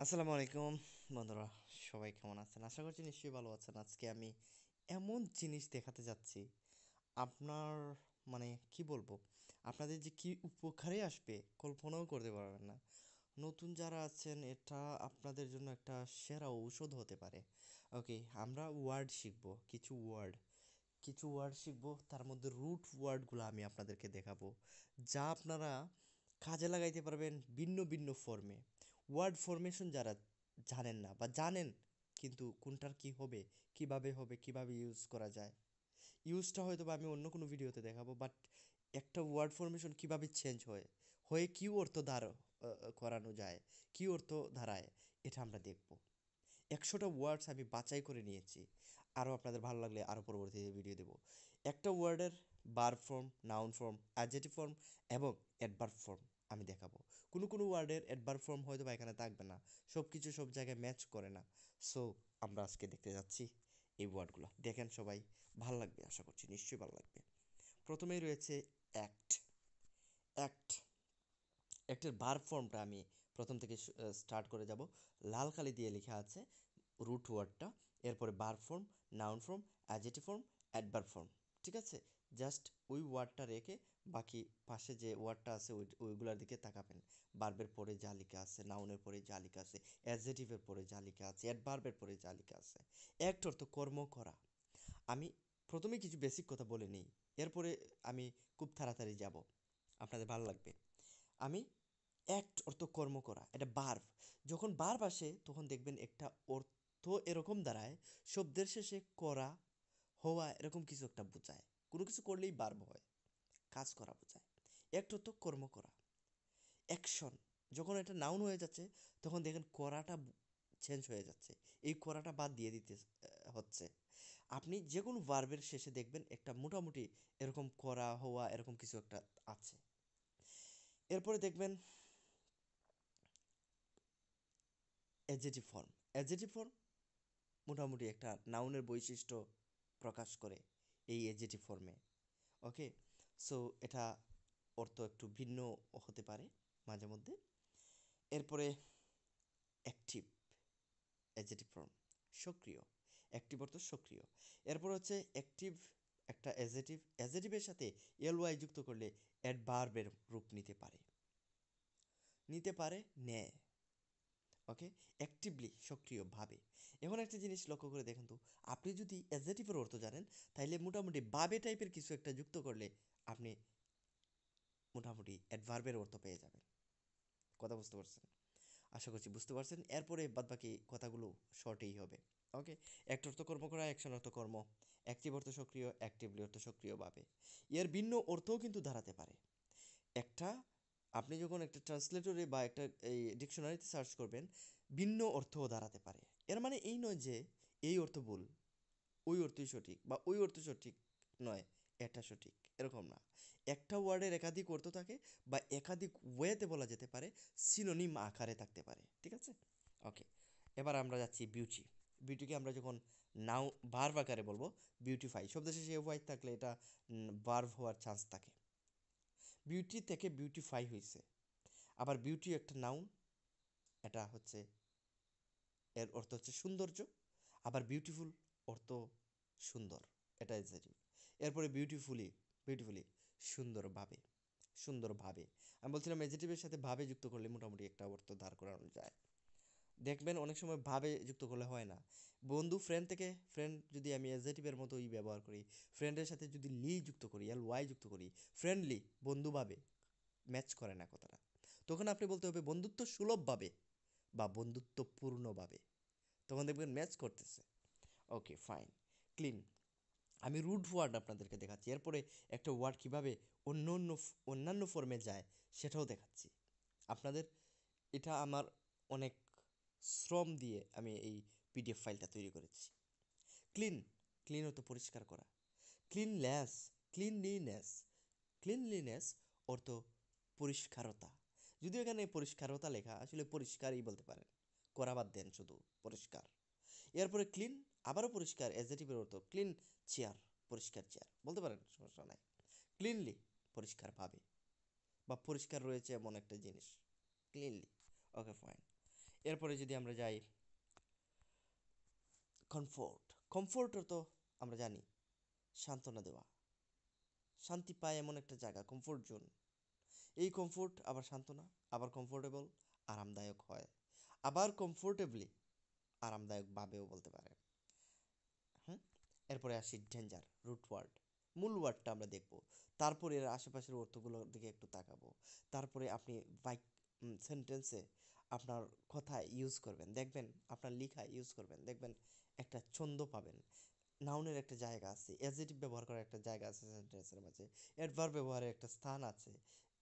আসসালামু আলাইকুম বন্ধুরা, সবাই কেমন আছেন? আশা করছি নিশ্চয়ই ভালো আছেন। আজকে আমি এমন জিনিস দেখাতে যাচ্ছি, আপনার মানে কি বলবো, আপনাদের যে কি উপকারে আসবে কল্পনাও করতে পারবেন না। নতুন যারা আছেন, এটা আপনাদের জন্য একটা সেরা ঔষধ হতে পারে। ওকে, আমরা ওয়ার্ড শিখবো, কিছু ওয়ার্ড শিখবো, তার মধ্যে রুট ওয়ার্ডগুলো আমি আপনাদেরকে দেখাবো, যা আপনারা কাজে লাগাইতে পারবেন ভিন্ন ভিন্ন ফর্মে। ওয়ার্ড ফরমেশন যারা জানেন না বা জানেন কিন্তু কোনটার কি হবে, কিভাবে হবে, কিভাবে ইউজ করা যায়, ইউজটা হয়তো বা আমি অন্য কোনো ভিডিওতে দেখাবো, বাট একটা ওয়ার্ড ফরমেশন কিভাবে চেঞ্জ হয়, হয়ে কি অর্থ করানো যায়, কি অর্থ ধারায়, এটা আমরা দেখব। 100টা ওয়ার্ডস আমি বাছাই করে নিয়েছি। আরও আপনাদের ভালো লাগলে আরও পরবর্তীতে ভিডিও দেবো। একটা ওয়ার্ডের verb form, noun form, adjective form এবং অ্যাডভার্ব ফর্ম আমি দেখাবো। কোনো কোনো ওয়ার্ডের অ্যাডভার্ব ফর্ম হয়তো বা এখানে থাকবে না, সব কিছু সব জায়গায় ম্যাচ করে না। সো আমরা আজকে দেখতে যাচ্ছি এই ওয়ার্ডগুলো। দেখেন সবাই, ভালো লাগবে, আশা করছি নিশ্চয়ই ভালো লাগবে। প্রথমেই রয়েছে অ্যাক্ট। অ্যাক্ট অ্যাক্টের ভার্ব ফর্মটা আমি প্রথম থেকে স্টার্ট করে যাব। লাল কালি দিয়ে লেখা আছে রুট ওয়ার্ডটা, এরপরে verb form, noun form, adjective form, adverb form. ঠিক আছে, জাস্ট ওই ওয়ার্ডটা রেখে বাকি পাশে যে ওয়ার্ডটা আছে ওইগুলোর দিকে তাকাবেন। ভার্বের পরে যা লেখা আছে, নাউনের পরে যা লেখা আছে, অ্যাডজেক্টিভের পরে যা লেখা আছে, অ্যাডভার্বের পরে যা লেখা আছে। অ্যাক্ট অর্থ কর্ম করা। আমি প্রথমে কিছু বেসিক কথা বলে নিই, এরপরে আমি খুব তাড়াতাড়ি যাব, আপনাদের ভালো লাগবে। আমি অ্যাক্ট অর্থ কর্ম করা, এটা বার্ব। যখন বার্ব আসে তখন দেখবেন একটা অর্থ এরকম দাঁড়ায়, শব্দের শেষে করা, হওয়া, এরকম কিছু একটা বোঝায়। কোনো কিছু করলেই বার্ব হয়, কাজ করা বোঝায়। অ্যাক্ট অর্থ কর্ম করা, অ্যাকশন। যখন এটা নাউন হয়ে যাচ্ছে তখন দেখেন করাটা চেঞ্জ হয়ে যাচ্ছে, এই করাটা বাদ দিয়ে দিতে হচ্ছে। আপনি যে কোনো ভার্বের শেষে দেখবেন একটা মোটামুটি এরকম করা, হওয়া, এরকম কিছু একটা আছে। এরপরে দেখবেন অ্যাডজেক্টিভ ফর্ম। অ্যাডজেক্টিভ ফর্ম মোটামুটি একটা নাউনের বৈশিষ্ট্য প্রকাশ করে এই অ্যাডজেক্টিভ ফর্মে। ওকে, সো এটা অর্থ একটু ভিন্ন হতে পারে মাঝে মধ্যে। এরপরে অ্যাক্টিভ, অ্যাডজেক্টিভ ফর্ম সক্রিয়। অ্যাক্টিভ অর্থ সক্রিয়। এরপর হচ্ছে অ্যাক্টিভ একটা অ্যাডজেক্টিভ, অ্যাডজেক্টিভের সাথে এল ওয়াই যুক্ত করলে অ্যাডভার্বের রূপ নিতে পারে নেয়। ওকে, অ্যাক্টিভলি সক্রিয়ভাবে। এখন একটা জিনিস লক্ষ্য করে দেখুন তো, আপনি যদি অ্যাডজেক্টিভের অর্থ জানেন তাইলে মোটামুটি ভাবে টাইপের কিছু একটা যুক্ত করলে আপনি মোটামুটি অ্যাডভার্বের অর্থ পেয়ে যাবেন। কথা বুঝতে পারছেন? আশা করছি বুঝতে পারছেন। এরপরে বাদবাকি কথাগুলো শর্টেই হবে। ওকে, অ্যাক্ট অর্থ কর্ম করা, অ্যাকশন অর্থ কর্ম, অ্যাক্টিভ অর্থ সক্রিয়, অ্যাক্টিভলি অর্থ সক্রিয়ভাবে। এর ভিন্ন অর্থও কিন্তু দাঁড়াতে পারে। একটা আপনি যখন একটা ট্রান্সলেটরে বা একটা এই ডিকশনারিতে সার্চ করবেন, ভিন্ন অর্থও দাঁড়াতে পারে। এর মানে এই নয় যে এই অর্থ ভুল, ওই অর্থই সঠিক, বা ওই অর্থ সঠিক নয়, এটা সঠিক, এরকম না। একটা ওয়ার্ডের একাধিক অর্থ থাকে, বা একাধিক ওয়েতে বলা যেতে পারে, সিনোনিম আকারে থাকতে পারে। ঠিক আছে, ওকে। এবার আমরা যাচ্ছি বিউটি। বিউটিকে আমরা যখন নাও ভার্ব আকারে বলবো, বিউটিফাই শব্দ শেষে ওয়াই থাকলে এটা ভার্ব হওয়ার চান্স থাকে। বিউটি থেকে বিউটিফাই হয়েছে। আবার বিউটি একটা নাউন, এটা হচ্ছে, এর অর্থ হচ্ছে সৌন্দর্য। আবার বিউটিফুল অর্থ সুন্দর, এটা অ্যাডজেক্টিভ। এরপরে বিউটিফুলি সুন্দরভাবে, সুন্দরভাবে। আমি বলছিলাম অ্যাডজেক্টিভের সাথে ভাবে যুক্ত করলে মোটামুটি একটা অর্থ দাঁড় করানো যায়। দেখবেন অনেক সময় ভাবে যুক্ত করলে হয় না। বন্ধু, ফ্রেন্ড থেকে ফ্রেন্ড যদি আমি অ্যাডজেক্টিভের মতোই ব্যবহার করি, ফ্রেন্ডের সাথে যদি লি যুক্ত করি, এল ওয়াই যুক্ত করি, ফ্রেন্ডলি, বন্ধুভাবে, ম্যাচ করে না কথাটা। তখন আপনি বলতে হবে বন্ধুত্ব সুলভভাবে বা বন্ধুত্বপূর্ণভাবে, তখন দেখবেন ম্যাচ করতেছে। ওকে, ফাইন। ক্লিন, আমি রুট ওয়ার্ড আপনাদেরকে দেখাচ্ছি, এরপরে একটা ওয়ার্ড কীভাবে অন্যান্য ফর্মে যায় সেটাও দেখাচ্ছি আপনাদের। এটা আমার অনেক শ্রম দিয়ে আমি এই পিডিএফ ফাইলটা তৈরি করেছি। ক্লিন, ক্লিন অর্থ পরিষ্কার করা। ক্লিনলেস, ক্লিনলিনেস, ক্লিনলিনেস অর্থ পরিষ্কারতা। যদিও এখানে পরিষ্কারতা লেখা, আসলে পরিষ্কারই বলতে পারেন, করা বাদ দেন, শুধু পরিষ্কার। এরপরে ক্লিন, আবারও পরিষ্কার, অ্যাডজেক্টিভের অর্থ ক্লিন চেয়ার, পরিষ্কার চেয়ার বলতে পারেন, সমস্যা নাই। ক্লিনলি পরিষ্কারভাবে, বা পরিষ্কার রয়েছে এমন একটা জিনিস, ক্লিনলি। ওকে, ফাইন। এরপরে যদি আমরা যাই কমফোর্ট, কমফোর্টও তো আমরা জানি সান্ত্বনা দেওয়া, শান্তি পায় এমন একটা জায়গা কমফোর্ট জোন। এই কমফোর্ট আবার সান্ত্বনা, আবার কমফোর্টেবল আরামদায়ক হয়, আবার কমফোর্টেবলি আরামদায়কভাবেও বলতে পারেন। হুম। এরপরে আসি ডেঞ্জার, রুট ওয়ার্ড, মূল ওয়ার্ডটা আমরা দেখব, তারপরে এর আশেপাশের অর্থগুলোর দিকে একটু তাকাবো, তারপরে আপনি বাইক সেন্টেন্সে আপনার কথা ইউজ করবেন, দেখবেন আপনার লেখা ইউজ করবেন, দেখবেন একটা ছন্দ পাবেন। নাউনের একটা জায়গা আছে, অ্যাডজেক্টিভ ব্যবহার করার একটা জায়গা আছে সেন্টেন্সের মাঝে, অ্যাডভার্ব ব্যবহারের একটা স্থান আছে,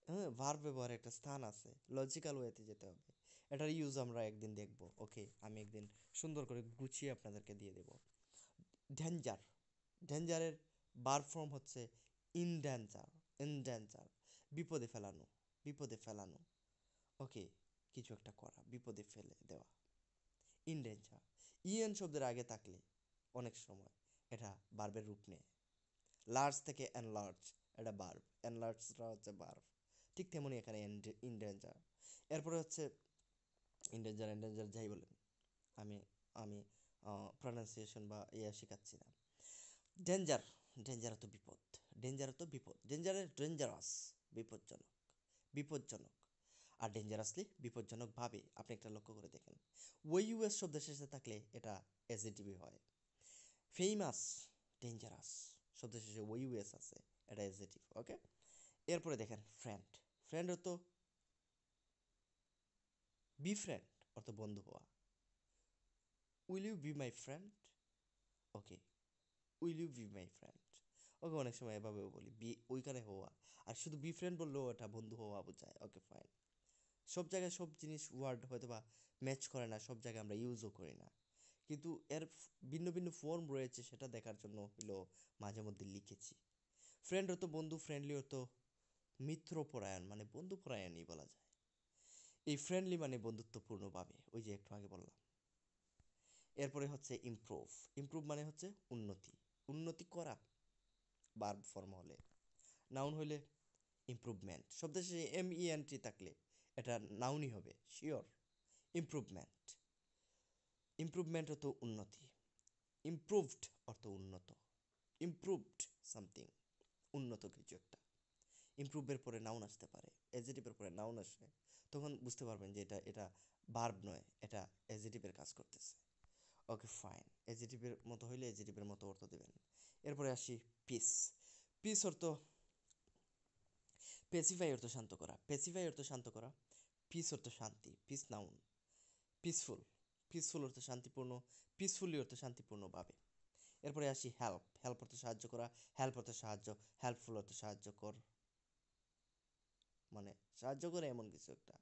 হ্যাঁ ভার্ব ব্যবহারের একটা স্থান আছে, লজিক্যাল ওয়েতে যেতে হবে। এটার ইউজ আমরা একদিন দেখব, ওকে, আমি একদিন সুন্দর করে গুছিয়ে আপনাদেরকে দিয়ে দেব। ডেঞ্জার, ডেঞ্জারের ভার্ব ফর্ম হচ্ছে ইন ডেঞ্জার, ইন ডেঞ্জার, বিপদে ফেলানো, বিপদে ফেলানো, ওকে, কিছু একটা করা, বিপদে ফেলে দেওয়া, ইন ডেঞ্জার। ইএন শব্দের আগে থাকলে অনেক সময় এটা ভার্বের রূপ নেয়, লার্জ থেকে এনলার্জ, এটা ভার্ব, এনলার্জটা হচ্ছে ভার্ব, ঠিক তেমনি এখানে ইন ডেঞ্জার। এরপরে হচ্ছে ইনডেঞ্জার, এন্ডেঞ্জার যাই বলেন, আমি আমি প্রনাউন্সিয়েশন বা ইয়া শেখাচ্ছি না। ডেঞ্জার, ডেঞ্জার তো বিপদ, ডেঞ্জার তো বিপদ, ডেঞ্জারের ডেঞ্জারাস, বিপজ্জনক, বিপজ্জনক, আর ডেঞ্জারাসলি বিপজ্জনকভাবে। আপনি একটা লক্ষ্য করে দেখেন, ওই ইউএস শব্দের শেষে থাকলে এটা এসএটিভি হয়। ফেমাস, ডেঞ্জারাস শব্দের শেষে ওই ইউএস আছে, এটা এসএটিভ, ওকে। এরপরে দেখেন ফ্রেন্ড, ফ্রেন্ড অর্থ বি ফ্রেন্ড, অর্থ বন্ধু হওয়া। Will you be my friend, okay, will you be my friend, okay, অনেক সময় এভাবেও বলি, বি ওইখানে হওয়া, আর শুধু বি ফ্রেন্ড বললেও ওটা বন্ধু হওয়া বোঝায়, ওকে ফাইন। সব জায়গায় সব জিনিস ওয়ার্ড হয়তো বা ম্যাচ করে না, সব জায়গায় আমরা ইউজও করি না, কিন্তু এর ভিন্ন ভিন্ন ফর্ম রয়েছে, সেটা দেখার জন্য হলো মাঝে মধ্যে লিখেছি। ফ্রেন্ড হতো বন্ধু, ফ্রেন্ডলি হতো মিত্রপরায়ণ, মানে বন্ধুপরায়ণই বলা যায়। এই ফ্রেন্ডলি মানে বন্ধুত্বপূর্ণভাবে, ওই যে একটু আগে বললাম। এরপরে হচ্ছে ইমপ্রুভ, ইমপ্রুভ মানে হচ্ছে উন্নতি, উন্নতি করা, ভার্ব ফর্ম হলে। নাউন হলে ইমপ্রুভমেন্ট, শব্দের শেষে এমইএনটি থাকলে এটা নাউনই হবে, শিওর। ইমপ্রুভমেন্ট, ইমপ্রুভমেন্ট অর্থ উন্নতি, ইমপ্রুভড অর্থ উন্নত, ইমপ্রুভড সামথিং, উন্নত কিছু একটা। ইমপ্রুভের পরে নাউন আসতে পারে, এজেটিভের পরে নাউন আসে, তখন বুঝতে পারবেন যে এটা এটা ভার্ব নয়, এটা এজেটিভের কাজ করতেছে, ওকে ফাইন। এজেটিভের মতো হইলে এজেটিভের মতো অর্থ দেবেন। এরপরে আসি পিস, পিস অর্থ পেসিফাই, অর্থ শান্ত করা, পেসিফাই অর্থ শান্ত করা, পিস অর্থ শান্তি, পিস নাউন, পিসফুল, পিসফুল অর্থ শান্তিপূর্ণ, পিসফুলি অর্থ শান্তিপূর্ণভাবে। এরপরে আসি হেল্প, হেল্প অর্থ সাহায্য করা, হেল্প অর্থ সাহায্য, হেল্পফুল অর্থ সাহায্য কর, মানে সাহায্য করে এমন কিছু একটা,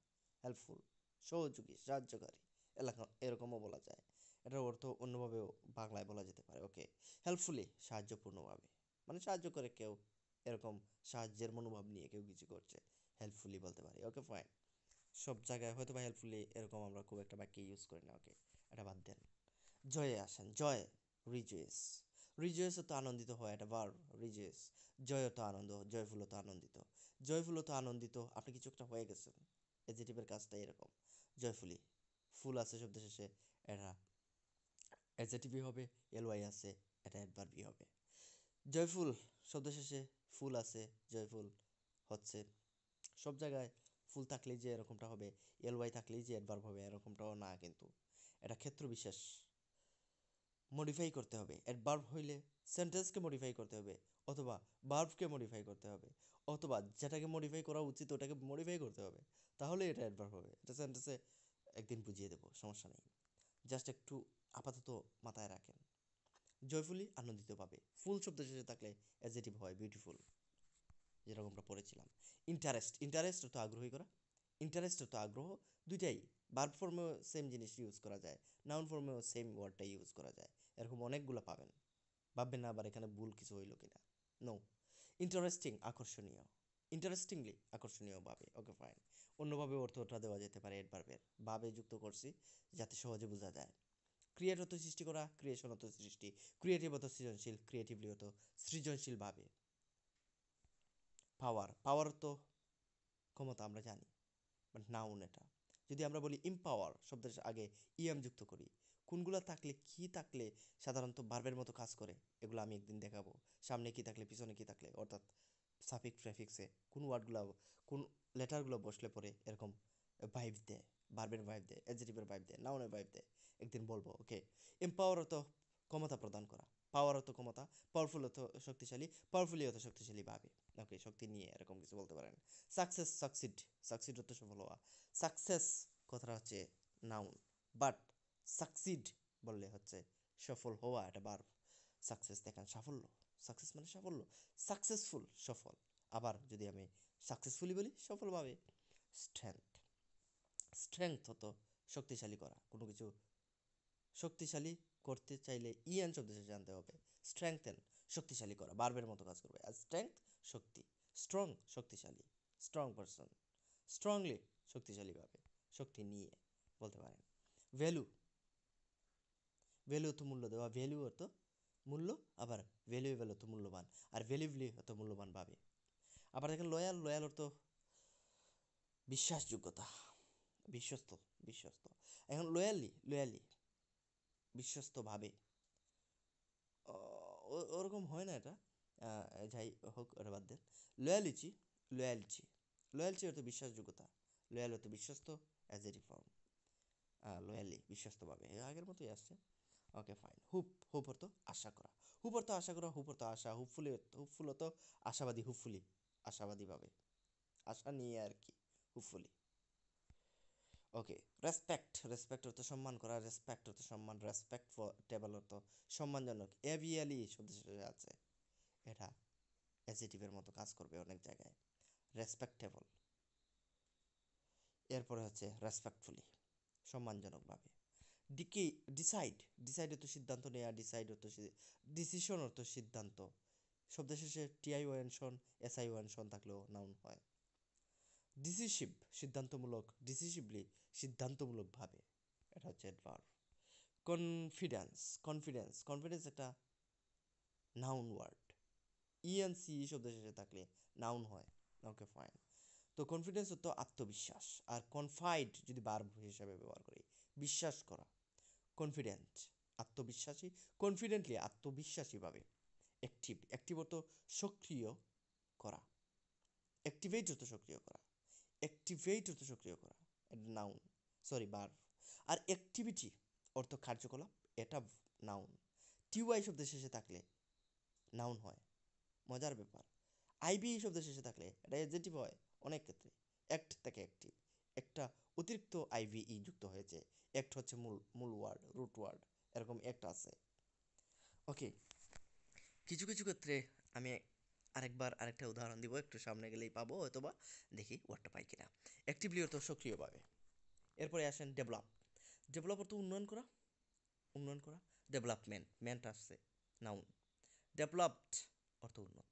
হেল্পফুল, সহযোগী, সাহায্যকারী, এলাকা এরকমও বলা যায়। এটার অর্থ অন্যভাবেও বাংলায় বলা যেতে পারে, ওকে। হেল্পফুলি সাহায্যপূর্ণভাবে, মানে সাহায্য করে কেউ, এরকম সাহায্যের মনোভাব নিয়ে কেউ কিছু করছে, হেল্পফুলি বলতে পারি, ওকে ফাইন। সব জায়গায় হয়তো বা হেল্পফুলি এরকম আমরা খুব একটা বাক্যে ইউজ করি না, ওকে, এটা বাদ দেন। জয়ে আসেন, জয়, রিজয়েস, রিজয়েস তো আনন্দিত হয়, এটা ভার্ব, রিজয়েস। জয় তো আনন্দ, জয়ফুল তো আনন্দিত, জয়ফুল তো আনন্দিত, আপনি কিছু একটা হয়ে গেছেন, এডজেটিভের কাজটা এরকম। জয়ফুলি, ফুল আছে শব্দ শেষে, এটা এডজেটিভই হবে, এলওয়াই আছে, এটা অ্যাডভার্বই হবে। জয়ফুল শব্দ শেষে ফুল আছে, জয়ফুল হচ্ছে, সব জায়গায় ফুল থাকলেই যে এরকমটা হবে, এলওয়াই থাকলেই যে অ্যাডভার্ব হবে এরকমটাও না, কিন্তু এটা ক্ষেত্র বিশেষ, মডিফাই করতে হবে। অ্যাডভার্ব হইলে সেন্টেন্সকে মডিফাই করতে হবে, অথবা ভার্বকে মডিফাই করতে হবে, অথবা যেটাকে মডিফাই করা উচিত ওটাকে মডিফাই করতে হবে, তাহলে এটা অ্যাডভার্ব হবে। এটা সেন্টেন্সে একদিন বুঝিয়ে দেবো, সমস্যা নেই, জাস্ট একটু আপাতত মাথায় রাখেন। জয়ফুলি আনন্দিতভাবে, ফুল শব্দ শেষে থাকলে অ্যাডজেটিভ হয় বিউটিফুল, যেরকম আমরা পড়েছিলাম। ইন্টারেস্ট, ইন্টারেস্ট তো আগ্রহী করা, ইন্টারেস্ট তো আগ্রহ, দুইটাই ভার্ব ফর্মেও সেম জিনিস ইউজ করা যায়, নাউন ফর্মেও সেম ওয়ার্ডটা ইউজ করা যায়, এরকম অনেকগুলো পাবেন, ভাববেন না আবার এখানে ভুল কিছু হইলো কিনা, নো। ইন্টারেস্টিং আকর্ষণীয়, ইন্টারেস্টিংলি আকর্ষণীয়ভাবে, ওকে ফাইন। অন্যভাবে অর্থটা দেওয়া যেতে পারে অ্যাডভার্বের, ভাবে যুক্ত করছি যাতে সহজে বোঝা যায়। ক্রিয়েট হতো সৃষ্টি করা, ক্রিয়েশন হতো সৃষ্টি, ক্রিয়েটিভ হতো সৃজনশীল, ক্রিয়েটিভলি হতো সৃজনশীলভাবে। পাওয়ার, পাওয়ার তো ক্ষমতা আমরা জানি, বাট নাউন এটা, যদি আমরা বলি এম্পাওয়ার শব্দের আগে ইএম যুক্ত করি, কোনগুলো থাকলে কি থাকলে সাধারণত ভার্বের মতো কাজ করে, এগুলো আমি একদিন দেখাবো। সামনে কি থাকলে পিছনে কি থাকলে, অর্থাৎ সাফিক্স প্রেফিক্সে কোন ওয়ার্ডগুলো, কোন লেটারগুলো বসলে পরে এরকম ভাইব দেয়, ভার্বের ভাইব দেয়, অ্যাডজেক্টিভের ভাইব দেয়, নাউনের ভাইব দেয়, একদিন বলবো। ওকে, এম্পাওয়ার তো ক্ষমতা প্রদান করা, পাওয়ার অত ক্ষমতা, পাওয়ারফুল অত শক্তিশালী, পাওয়ারফুলি অত শক্তিশালী ভাবে, ওকে, শক্তি নিয়ে এরকম কিছু বলতে পারেন। সাকসেস, সাকসিড, সাকসিড অত সফল হওয়া। সাকসেস কথাটা হচ্ছে নাউন, বাট সাকসিড বললে হচ্ছে সফল হওয়া, এটা ভার্ব। সাকসেস দেখেন সাফল্য, সাকসেস মানে সাফল্য, সাকসেসফুল সফল। আবার যদি আমি সাকসেসফুলি বলি সফলভাবে। স্ট্রেংথ, স্ট্রেংথ হতো শক্তিশালী করা, কোনো কিছু শক্তিশালী করতে চাইলে ইএন শব্দ শেষে জানতে হবে। স্ট্রেংথেন শক্তিশালী করা, বার্বের মতো কাজ করবে। আর স্ট্রেংথ শক্তি, স্ট্রং শক্তিশালী, স্ট্রং পারসন, স্ট্রংলি শক্তিশালীভাবে, শক্তি নিয়ে বলতে পারেন। ভ্যালু, ভ্যালু হতো মূল্য দেওয়া, ভ্যালু হতো মূল্য, আবার ভ্যালুয়েবল হতো মূল্যবান, আর ভ্যালুবলি হতো মূল্যবান ভাবে। আবার দেখেন লয়াল, লয়াল অর্থ বিশ্বাসযোগ্যতা, বিশ্বস্ত, বিশ্বস্ত। এখন লয়ালি, লয়ালি বিশ্বস্তভাবে, ওরকম হয় না এটা, যাই হোক ওটা বাদ দেন। লয়ালিটি, লয়ালিটি, লয়ালিটি অর্থ বিশ্বাসযোগ্যতা, লয়াল অর্থ বিশ্বস্ত, অ্যাজ এ রিফর্ম, লয়ালি বিশ্বস্তভাবে, আগের মতোই আসছে। Okay fine. হুপ, হুপ অর্থ আশা করা, হুপ অর্থ আশা করা, হুপ অর্থ আশা, হুপফুলি, হুপফুল অর্থ আশাবাদী, হুপফুলি আশাবাদীভাবে, আশা নিয়ে আর কি, হুপফুলি। ওকে, রেসপেক্ট, রেসপেক্ট অর্থ সম্মান করা, রেসপেক্ট অর্থ সম্মান, রেসপেক্ট ফর টেবল অর্থ সম্মানজনক, এভিয়ালি শব্দ শেষে আছে, এটা অ্যাডজেক্টিভের মতো কাজ করবে অনেক জায়গায়, রেসপেক্টেবল। এরপরে হচ্ছে রেসপেক্টফুলি, সম্মানজনকভাবে। ডিকে, ডিসাইড, ডিসাইড অর্থ সিদ্ধান্ত নেওয়া, ডিসাইড অর্থ ডিসিশন অর্থ সিদ্ধান্ত, শব্দ শেষে টিআই ওয়ান শন, এসআই ওয়ান শন থাকলেও নাউন হয়। ডিসিসিভ সিদ্ধান্তমূলক, ডিসিসিভলি সিদ্ধান্তমূলকভাবে, এটা হচ্ছে অ্যাডভার্ব। কনফিডেন্স, কনফিডেন্স, কনফিডেন্স একটা নাউন ওয়ার্ড, ইএনসি শব্দ শেষে থাকলে নাউন হয়। Okay fine. তো কনফিডেন্স তো আত্মবিশ্বাস, আর কনফাইড যদি ভার্ব হিসাবে ব্যবহার করি, বিশ্বাস করা। কনফিডেন্ট আত্মবিশ্বাসী, কনফিডেন্টলি আত্মবিশ্বাসীভাবে। অ্যাক্টিভ, অ্যাক্টিভ অর্থ সক্রিয় করা, অ্যাক্টিভেট অর্থ সক্রিয় করা, অ্যাক্টিভেট অর্থ সক্রিয় করা, নাউন, সরি ভার্ব। আর অ্যাক্টিভিটি অর্থ কার্যকলাপ, এটা নাউন। টিওয়াই শব্দের শেষে থাকলে নাউন হয়, মজার ব্যাপার। আইবি শব্দের শেষে থাকলে এটা অ্যাডজেক্টিভ হয় অনেক ক্ষেত্রে। অ্যাক্ট থেকে অ্যাক্টিভ, একটা অতিরিক্ত আইভিই যুক্ত হয়েছে, অ্যাক্ট হচ্ছে মূল মূল ওয়ার্ড, রুট ওয়ার্ড, এরকম অ্যাক্ট আছে। ওকে, কিছু কিছু ক্ষেত্রে আমি আরেকবার আরেকটা উদাহরণ দিব, একটু সামনে গেলেই পাবো অথবা দেখি ওয়ার্ডটা পাই কিনা। অ্যাক্টিভলি অর্থ সক্রিয়ভাবে। এরপরে আসেন ডেভেলপ, ডেভেলপ অর্থ উন্নয়ন করা, উন্নয়ন করা, ডেভেলপমেন্ট, মেন্ট আসছে নাউন, ডেভেলপড অর্থ উন্নত।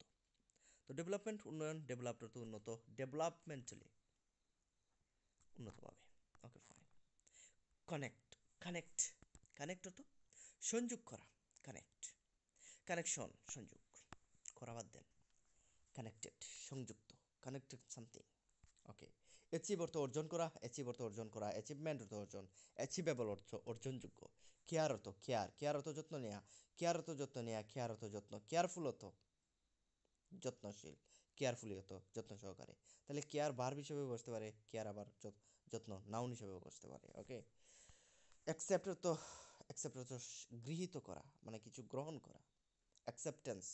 তো ডেভেলপমেন্ট উন্নয়ন, ডেভেলপড অর্থ উন্নত, ডেভেলপমেন্টালি উন্নতভাবে। Okay fine. Connect, connect, connect অর্থ সংযোগ করা, কানেক্ট, কানেকশন সংযোগ, করা বাদ দেন, কানেক্টেড সংযুক্ত, কানেক্টেড সামথিং। ওকে, অ্যাচিভ অর্থ অর্জন করা, অ্যাচিভ অর্থ অর্জন করা, অ্যাচিভমেন্ট অর্থ অর্জন, অ্যাচিভেবল অর্থ অর্জনযোগ্য। কেয়ার অর্থ কেয়ার, কেয়ার অর্থ যত্ন নেওয়া, কেয়ার অর্থ যত্ন নেওয়া, কেয়ার অর্থ যত্ন, কেয়ারফুল অর্থ যত্নশীল, কেয়ারফুলি হতো যত্ন সহকারে। তাহলে কেয়ার ভার্ব হিসেবে বসতে পারে, কেয়ার আবার যত্ন নাউন হিসেবে বসতে পারে। ওকে, অ্যাকসেপ্ট তো, অ্যাকসেপ্ট তো গৃহীত করা, মানে কিছু গ্রহণ করা, অ্যাকসেপ্টেন্স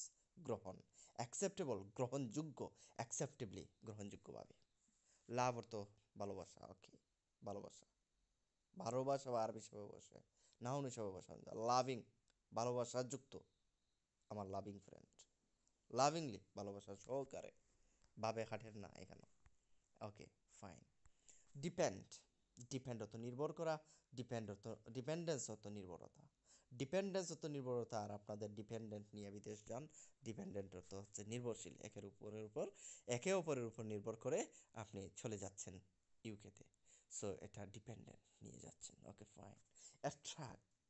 গ্রহণ, অ্যাকসেপ্টেবল গ্রহণযোগ্য, অ্যাকসেপ্টেবলি গ্রহণযোগ্যভাবে। লাভ অর্থ ভালোবাসা, ওকে, ভালোবাসা, ভালোবাসা ভার্ব হিসেবে বসে, নাউন হিসেবে বসে, লাভিং ভালোবাসা যুক্ত, আমার লাভিং ফ্রেন্ড, লাভিংলি ভালোবাসা সহকারে, ভাবে খাটের না এখানে। Okay fine. ডিপেন্ড, ডিপেন্ড হতো নির্ভর করা, ডিপেন্ড হতো ডিপেন্ডেন্স হতো নির্ভরতা, ডিপেন্ডেন্স হতো নির্ভরতা। আর আপনাদের ডিপেন্ডেন্ট নিয়ে বিদেশ যান, ডিপেন্ডেন্ট হতো হচ্ছে নির্ভরশীল, একের উপরের উপর, একে অপরের উপর নির্ভর করে আপনি চলে যাচ্ছেন ইউকেতে, সো এটা ডিপেন্ডেন্ট নিয়ে যাচ্ছেন। Okay fine. অ্যাট্রাক্ট,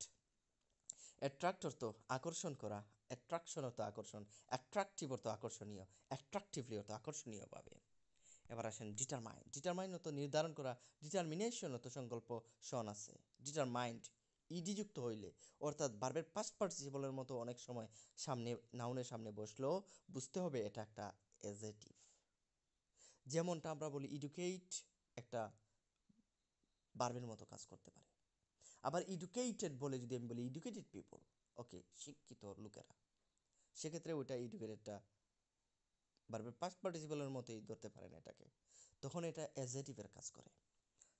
অ্যাট্রাক্ট অর্থ আকর্ষণ করা, অ্যাট্রাকশন অর্থ আকর্ষণ, অ্যাট্রাকটিভ অর্থ আকর্ষণীয়, অ্যাট্রাকটিভলি অর্থ আকর্ষণীয়ভাবে। এবার আসেন ডিটারমাইন। ডিটারমাইন অত নির্ধারণ করা, ডিটারমিনেশন অত সংকল্প শন আছে। ডিটারমাইন্ড ইডি যুক্ত হইলে, অর্থাৎ ভার্বের পাস্ট পার্টিসিপলের মতো অনেক সময় সামনে নাউনের সামনে বসলেও বুঝতে হবে এটা একটা অ্যাজেটিভ। যেমনটা আমরা বলি এডুকেট একটা ভার্বের মতো কাজ করতে পারে। আবার এডুকেটেড বলে যদি আমি বলি এডুকেটেড পিপল, ওকে শিক্ষিত লোকেরা, সেক্ষেত্রে ওইটা এডুকেটেডটা ভার্বের পাস্ট পার্টিসিপলের মতোই ধরতে পারেন এটাকে, তখন এটা অ্যাজেটিভের কাজ করে।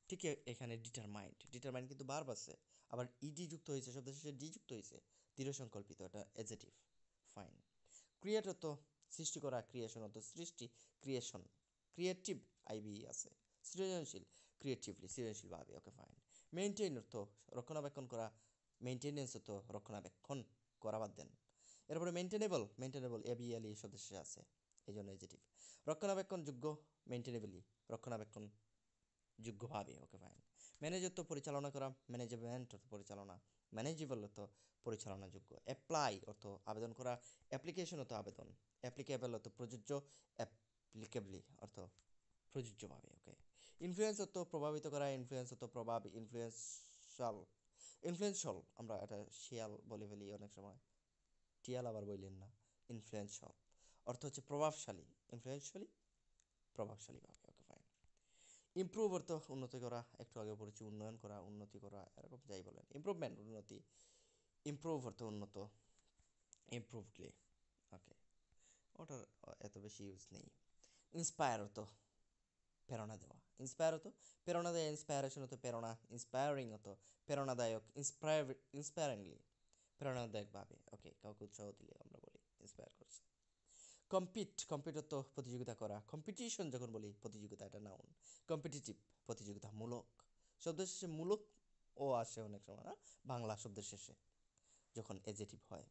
ঠিক এখানে ডিটারমাইন্ড, ডিটারমাইন্ড কিন্তু ভার্ব আছে, আবার ইডি যুক্ত হয়েছে, শব্দ শেষে ডি যুক্ত হয়েছে, দৃঢ় সংকল্পিত, এটা অ্যাজেটিভ। ফাইন। ক্রিয়েট হতো সৃষ্টি করা, ক্রিয়েশন হতো সৃষ্টি, ক্রিয়েশন ক্রিয়েটিভ আইবি আছে, সৃজনশীল ক্রিয়েটিভলি সৃজনশীলভাবে, ওকে ফাইন। মেনটেন হতো রক্ষণাবেক্ষণ করা, মেনটেনেন্স হতো রক্ষণাবেক্ষণ করা, বাদ দেন। এরপরে মেনটেনেবল, মেনটেনেবল এবিএলই শব্দ শেষে আছে, এই জন্য অ্যাজেটিভ। রক্ষণাবেক্ষণ যোগ্য, মেনটেনেবলি রক্ষণাবেক্ষণ যোগ্যভাবে, ওকে ফাইন। ম্যানেজ হতো পরিচালনা করা, ম্যানেজমেন্ট অর্থ পরিচালনা, ম্যানেজেবল হতো পরিচালনাযোগ্য। অ্যাপ্লাই অর্থ আবেদন করা, অ্যাপ্লিকেশন হতো আবেদন, অ্যাপ্লিকেবল হতো প্রযোজ্য, অ্যাপ্লিকেবলি অর্থ প্রযোজ্যভাবে, ওকে। ইনফ্লুয়েন্স হতো প্রভাবিত করা, ইনফ্লুয়েন্স হতো প্রভাব, ইনফ্লুয়েন্সাল, ইনফ্লুয়েন্সিয়াল আমরা এটা শিয়াল বলে ফেলি অনেক সময়, টিয়াল আবার বললেন না। ইনফ্লুয়েন্সিয়াল অর্থ হচ্ছে প্রভাবশালী, ইনফ্লুয়েন্সিয়ালি প্রভাবশালীভাবে, ওকে ফাইন। ইমপ্রুভ অর্থ উন্নতি করা, একটু আগে পড়েছি উন্নয়ন করা, উন্নতি করা, এরকম যাই বলেন, ইমপ্রুভমেন্ট উন্নতি, ইমপ্রুভ অর্থ উন্নত, ইমপ্রুভডলি, ওকে, ওটার এত বেশি ইউজ নেই। ইন্সপায়ার হতো প্রেরণা দেওয়া, ইন্সপায়ার হতো প্রেরণা দেয়, ইন্সপায়ারেশন হতো প্রেরণা, ইন্সপায়ারিং হতো প্রেরণাদায়ক, ইন্সপায়ারিংলি প্রেরণাদায়কভাবে, ওকে, কাউকে উৎসাহ দিলে আমরা বলি ইন্সপায়ার করছে। কম্পিট, কম্পিট হতো প্রতিযোগিতা করা, কম্পিটিশন যখন বলি প্রতিযোগিতা, এটা নাউন। কম্পিটিটিভ প্রতিযোগিতামূলক, শব্দের শেষে মূলক ও আসে অনেক সময় না বাংলা শব্দের শেষে যখন এজেটিভ হয়।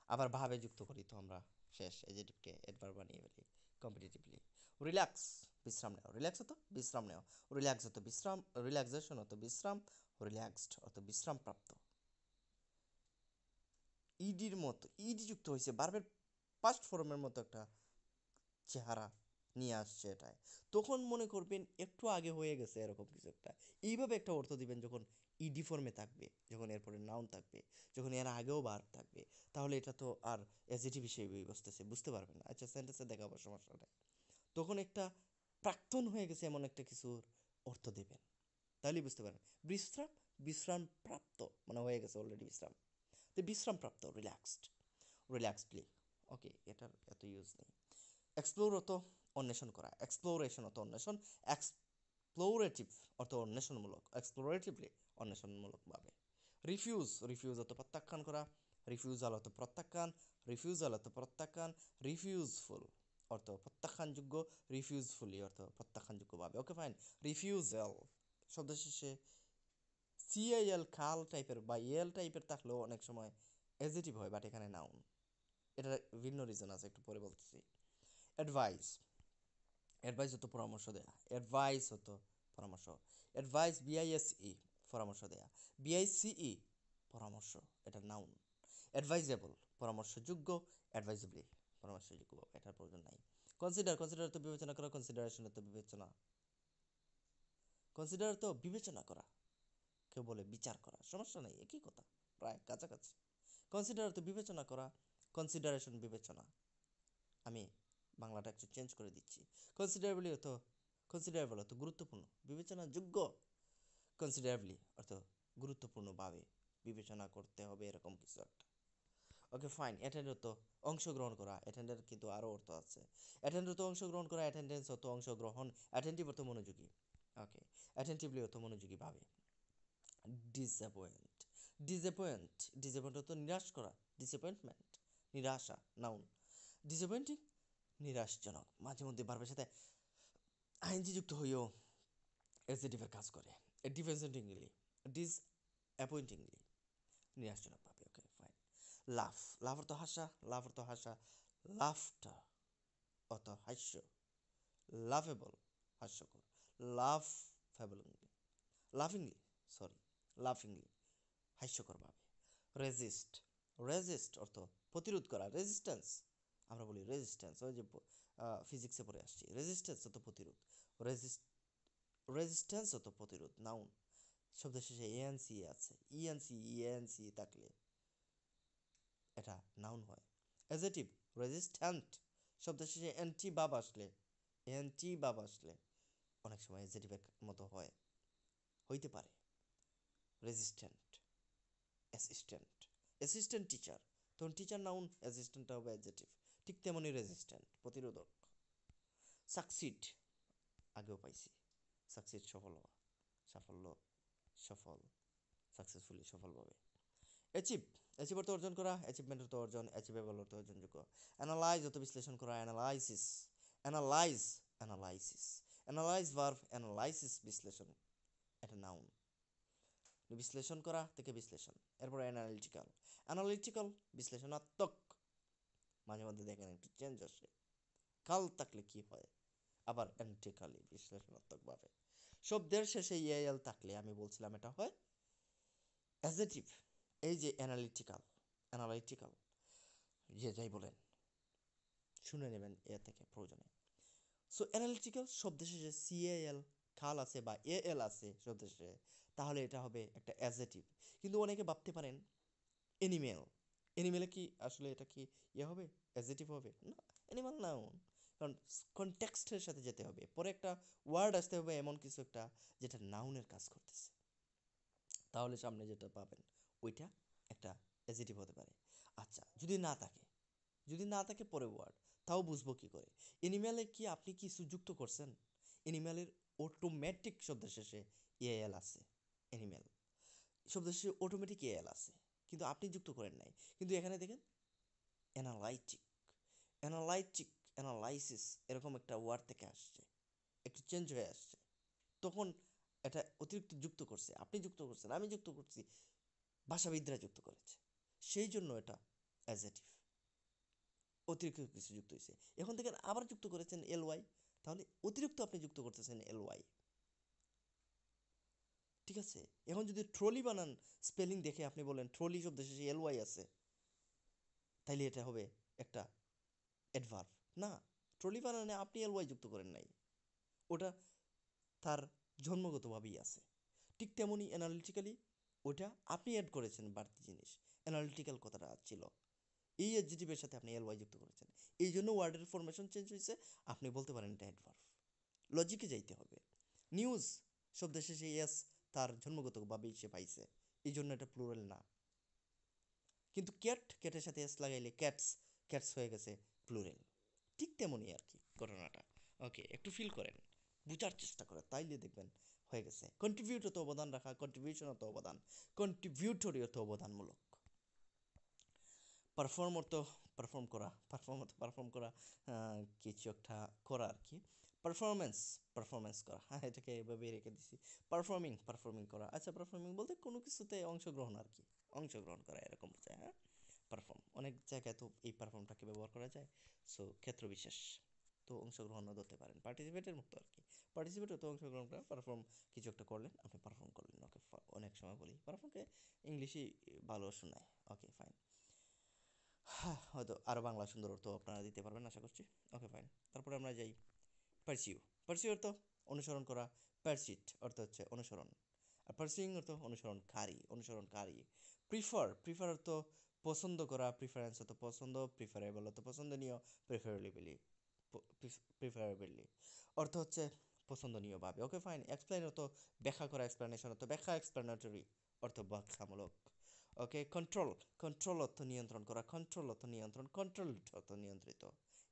আবার ভাবে যুক্ত করি তো আমরা শেষ এজেটিভকে অ্যাডভার্ব বানিয়ে ফেলি কম্পিটিটিভলি। রিল্যাক্স বিশ্রাম নেওয়া, রিল্যাক্স হতো বিশ্রাম নেওয়া, রিল্যাক্স হতো বিশ্রাম, রিল্যাক্সেশন হতো বিশ্রাম, রিল্যাক্সড হতো বিশ্রামপ্রাপ্ত। ইডির মতো ইডি যুক্ত হয়েছে ভার্বের পাস্ট ফর্মের মতো একটা চেহারা নিয়ে আসছে এটায়, তখন মনে করবেন একটু আগে হয়ে গেছে এরকম কিছু একটা। এইভাবে একটা অর্থ দিবেন যখন ইডি ফর্মে থাকবে, যখন এরপরে নাউন থাকবে, যখন এর আগেও ভার্ব থাকবে, তাহলে এটা তো আর অ্যাজেটিভ হিসেবেই বসতেছে, বুঝতে পারবেন না। আচ্ছা সেন্টেন্সে দেখাবো, সমস্যা নেই। তখন একটা প্রাক্তন হয়ে গেছে এমন একটা কিছুর অর্থ দেবেন, তাহলেই বুঝতে পারবেন। বিশ্রাম, বিশ্রাম প্রাপ্ত মানে হয়ে গেছে অলরেডি বিশ্রাম, তো বিশ্রাম প্রাপ্ত, রিল্যাক্সড, রিল্যাক্সডলি, ওকে, এটার এত ইউজ নেই। এক্সপ্লোর অত অন্বেষণ করা, এক্সপ্লোরেশন অত অন্বেষণ, এক্সপ্লোরেটিভ অর্থ অন্বেষণমূলক, এক্সপ্লোরেটিভলি অন্বেষণমূলকভাবে। রিফিউজ, রিফিউজ অত প্রত্যাখ্যান করা, রিফিউজাল অত প্রত্যাখ্যান, রিফিউজাল অত প্রত্যাখ্যান, রিফিউজফুল অর্থ প্রত্যাখ্যানযোগ্য, রিফিউজফুলি অর্থ প্রত্যাখ্যানযোগ্যভাবে, ওকে ফাইন। রিফিউজাল শব্দ শেষে সিএল খাল টাইপের বা এল টাইপের থাকলেও অনেক সময় এজেটিভ হয়, বাট এখানে নাউন। এটার ভিন্ন রিজন আছে, একটু পরে বলতেছি। অ্যাডভাইস, অ্যাডভাইস হতো পরামর্শ দেয়া, অ্যাডভাইস হতো পরামর্শ, অ্যাডভাইস বিআইএসই পরামর্শ দেয়া, বিআইসিই পরামর্শ, এটা নাউন। অ্যাডভাইজেবল পরামর্শযোগ্য, অ্যাডভাইজেবলি পরামর্শযোগ্য, এটার প্রয়োজন নাই। কনসিডার, কনসিডার তো বিবেচনা করা, কনসিডারেশন তো বিবেচনা, কনসিডার তো বিবেচনা করা, কেউ বলে বিচার করা, সমস্যা নেই, একই কথা, প্রায় কাছাকাছি। কনসিডার তো বিবেচনা করা, কনসিডারেশন বিবেচনা, আমি বাংলাটা একটু চেঞ্জ করে দিচ্ছি। কনসিডারেবলি অর্থ, কনসিডারেবল অর্থ গুরুত্বপূর্ণ, বিবেচনাযোগ্য, কনসিডারেবলি অর্থ গুরুত্বপূর্ণভাবে বিবেচনা করতে হবে, এরকম কিছু একটা, ওকে ফাইন। অ্যাটেন্ড হতো অংশগ্রহণ করা, অ্যাটেন্ডের কিন্তু আরও অর্থ আছে। অ্যাটেন্ড হতো অংশগ্রহণ করা, অ্যাটেন্ডেন্স হতো অংশগ্রহণ, অ্যাটেন্টিভ হতো মনোযোগী, ওকে, অ্যাটেন্টিভলি হতো মনোযোগীভাবে। ডিসঅ্যাপয়েন্ট, ডিসঅ্যাপয়েন্ট, ডিসঅ্যাপয়েন্ট হতো নিরাশ করা, ডিসঅ্যাপয়েন্টমেন্ট নিরাশা, নাউন। ডিসঅ্যাপয়েন্টিং নিরাশজনক, মাঝে মধ্যে ভার্বের সাথে আইএনজি যুক্ত হয়েও অ্যাডজেটিভের কাজ করে। ডিফেন্সেন্টিংলি, ডিসঅ্যাপয়েন্টিংলি নিরাশজনকভাবে, ওকে ফাইন। লাফ, লাফ অর্থ হাসা, লাফ অর্থ হাসা, লাফটার অর্থ হাস্য, লাফেবল হাস্যকর, লাফেবললি, লাফিংলি, সরি, লাফিংলি হাস্যকরভাবে। রেজিস্ট, রেজিস্ট অর্থ প্রতিরোধ করা, রেজিস্ট্যান্স আমরা বলি রেজিস্ট্যান্স, ওই যে ফিজিক্সে পড়ে আসছি। রেজিস্ট্যান্স অত প্রতিরোধ, রেজিস্ট রেজিস্ট্যান্স অত প্রতিরোধ, নাউন, শব্দের শেষে এএনসি আছে, ইএনসি ইএনসি থাকলে এটা নাউন হয়। অ্যাজেটিভ রেজিস্ট্যান্ট, শব্দের শেষে অ্যান্টি বাব আসলে, অ্যান্টি বাব আসলে অনেক সময় অ্যাজেটিভের মতো হয়, হইতে পারে। রেজিস্ট্যান্ট, অ্যাসিস্ট্যান্ট, অ্যাসিস্ট্যান্ট টিচার, তখন টিচার নাউন, অ্যাসিস্ট্যান্টটা হবে অ্যাডজেক্টিভ। ঠিক তেমনই রেজিস্ট্যান্ট, প্রতিরোধক। সাকসিড, আগেও পাইছি, সাকসিড সফল হওয়া, সাফল্য, সফল, সাকসেসফুলি, সফলভাবে। অ্যাচিভ, অ্যাচিভ অর্থ অর্জন করা, অ্যাচিভমেন্ট অর্থ অর্জন, অ্যাচিভেবল অর্থ অর্জনযোগ্য। অ্যানালাইজ অর্থ বিশ্লেষণ করা, analysis, analyse, analysis, analyse verb, analysis বিশ্লেষণ, এটা নাউন। বিশ্লেষণ করা থেকে বিশ্লেষণ। এরপর অ্যানালিটিক্যাল, অ্যানালিটিক্যাল বিশ্লেষণাত্মক, মাঝে মধ্যে দেখেন একটু চেঞ্জ আসে, কাল থাকলে কি হয়, আবার অ্যান্টিক্যালি বিশ্লেষণাত্মকভাবে। শব্দের শেষে ইএল থাকলে আমি বলছিলাম এটা হয় অ্যাডজেক্টিভ। এই যে অ্যানালিটিক্যাল, অ্যানালিটিক্যাল, যে যাই বলেন শুনে নেবেন এ থেকে প্রয়োজনে। সো অ্যানালিটিক্যাল শব্দের শেষে সিএএল কাল আছে বা এএল আছে শব্দের শেষে, তাহলে এটা হবে একটা অ্যাডজেক্টিভ। কিন্তু অনেকে ভাবতে পারেন অ্যানিমেল, অ্যানিমেলে কি আসলে এটা কি হবে, অ্যাডজেক্টিভ হবে না, অ্যানিমাল নাউন। কারণ কনটেক্সটের সাথে যেতে হবে, পরে একটা ওয়ার্ড আসতে হবে এমন কিছু একটা যেটা নাউনের কাজ করতেছে, তাহলে সামনে যেটা পাবেন ওইটা একটা অ্যাডজেক্টিভ হতে পারে। আচ্ছা যদি না থাকে, যদি না থাকে পরে ওয়ার্ড, তাও বুঝবো কি করে? অ্যানিম্যালে কি আপনি কিছু যুক্ত করছেন? অ্যানিম্যালের অটোমেটিক শব্দের শেষে এএল আছে, অ্যানিম্যাল শব্দের শেষে অটোমেটিক এএল আছে, কিন্তু আপনি যুক্ত করেন নাই। কিন্তু এখানে দেখেন অ্যানালাইটিক, অ্যানালাইটিক, অ্যানালাইসিস এরকম একটা ওয়ার্ড থেকে আসছে, একটু চেঞ্জ হয়ে আসছে, তখন এটা অতিরিক্ত যুক্ত করছে, আপনি যুক্ত করছেন, আমি যুক্ত করছি, ভাষাবিদরা যুক্ত করেছে, সেই জন্য এটা অ্যাডজেক্টিভ, অতিরিক্ত কিছু যুক্ত হয়েছে। এখন থেকে আবার যুক্ত করেছেন এল ওয়াই, তাহলে অতিরিক্ত আপনি যুক্ত করতেছেন এল ওয়াই। ঠিক আছে, এখন যদি ট্রলি বানান স্পেলিং দেখে আপনি বলেন ট্রলি শব্দ শেষে এল ওয়াই আছে, তাইলে এটা হবে একটা অ্যাডভার্ব না। ট্রলি বানানে আপনি এল ওয়াই যুক্ত করেন নাই, ওটা তার জন্মগতভাবেই আছে। ঠিক তেমনি অ্যানালিটিক্যালি ওটা আপনি অ্যাড করেছেন বাড়তি জিনিস, অ্যানালিটিক্যাল কথাটা ছিল, এই অ্যাডজেক্টিভের সাথে আপনি এল ওয়াই যুক্ত করেছেন, এই জন্য ওয়ার্ডের ফরমেশন চেঞ্জ হয়েছে, আপনি বলতে পারেন এটা অ্যাডভার্ব। লজিকে যাইতে হবে। নিউজ শব্দের শেষে এস তার জন্মগতভাবেই সে পাইছে, এই জন্য এটা প্লুরাল না। কিন্তু ক্যাট, ক্যাটের সাথে এস লাগাইলে ক্যাটস, ক্যাটস হয়ে গেছে প্লুরাল। ঠিক তেমনই আর কি ঘটনাটা। ওকে, একটু ফিল করেন, বুঝার চেষ্টা করেন, তাইলে দেখবেন হয়ে গেছে। কন্ট্রিবিউট হতে অবদান রাখা, কন্ট্রিবিউশন হতে অবদান, কন্ট্রিবিউটরি হতে অবদানমূলক। পারফর্ম অর্থ পারফর্ম করা, পারফর্ম অর্থ পারফর্ম করা, কিছু একটা করা আর কি। পারফরমেন্স, পারফরমেন্স করা, হ্যাঁ এটাকে এভাবেই রেখে দিছি। পারফর্মিং, পারফর্মিং করা, আচ্ছা পারফর্মিং বলতে কোনো কিছুতে অংশগ্রহণ আর কি, অংশগ্রহণ করা এরকম বোঝায়। হ্যাঁ, পারফর্ম অনেক জায়গায় তো এই পারফর্মটাকে ব্যবহার করা যায়, সো ক্ষেত্র বিশেষ, তো অংশগ্রহণও ধরতে পারেন, পার্টিসিপেটের মতো আর কি। পার্টিসিপেটও তো অংশগ্রহণ করা, পারফর্ম কিছু একটা করলেন আপনি, পারফর্ম করলেন, ওকে। অনেক সময় বলি পারফর্মকে ইংলিশই ভালো শোনায়, ওকে ফাইন। হ্যাঁ, হয়তো আরও বাংলা সুন্দর অর্থ আপনারা দিতে পারবেন আশা করছি। ওকে ফাইন, তারপরে আমরা যাই পারসিউ। পারসিউ অর্থ অনুসরণ করা, পারসিট অর্থ হচ্ছে অনুসরণ, আর পারসিউইং অর্থ অনুসরণকারী, অনুসরণকারী। প্রিফার, প্রিফার অর্থ পছন্দ করা, প্রিফারেন্স অর্থ পছন্দ, প্রিফারেবল অর্থ পছন্দনীয়, প্রিফারেবলি, প্রিফারেবলি অর্থ হচ্ছে পছন্দনীয়ভাবে। Okay fine. এক্সপ্লেন অর্থ ব্যাখ্যা করা, এক্সপ্লেনেশন অর্থ ব্যাখ্যা, এক্সপ্লেনেটরি অর্থ ব্যাখ্যামূলক। ওকে, কন্ট্রোল, কন্ট্রোল অর্থ নিয়ন্ত্রণ করা, কন্ট্রোল অর্থ নিয়ন্ত্রণ, কন্ট্রোল অর্থ নিয়ন্ত্রিত।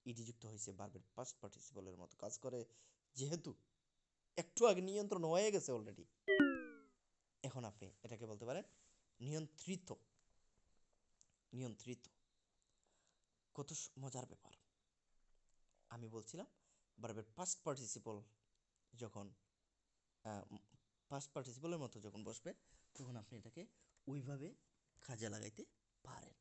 ইডি যুক্ত হয়েছে ভার্বের পাস্ট পার্টিসিপলের মতো কাজ করে, যেহেতু একটু আগে নিয়ন্ত্রণ হয়ে গেছে অলরেডি, এখন আপনি এটাকে বলতে পারেন নিয়ন্ত্রিত, নিয়ন্ত্রিত। কত মজার ব্যাপার, আমি বলছিলাম ভার্বের পাস্ট পার্টিসিপল যখন পাস্ট পার্টিসিপলের মতো যখন বসবে, তখন আপনি এটাকে ওইভাবে কাজে লাগাইতে পারেন।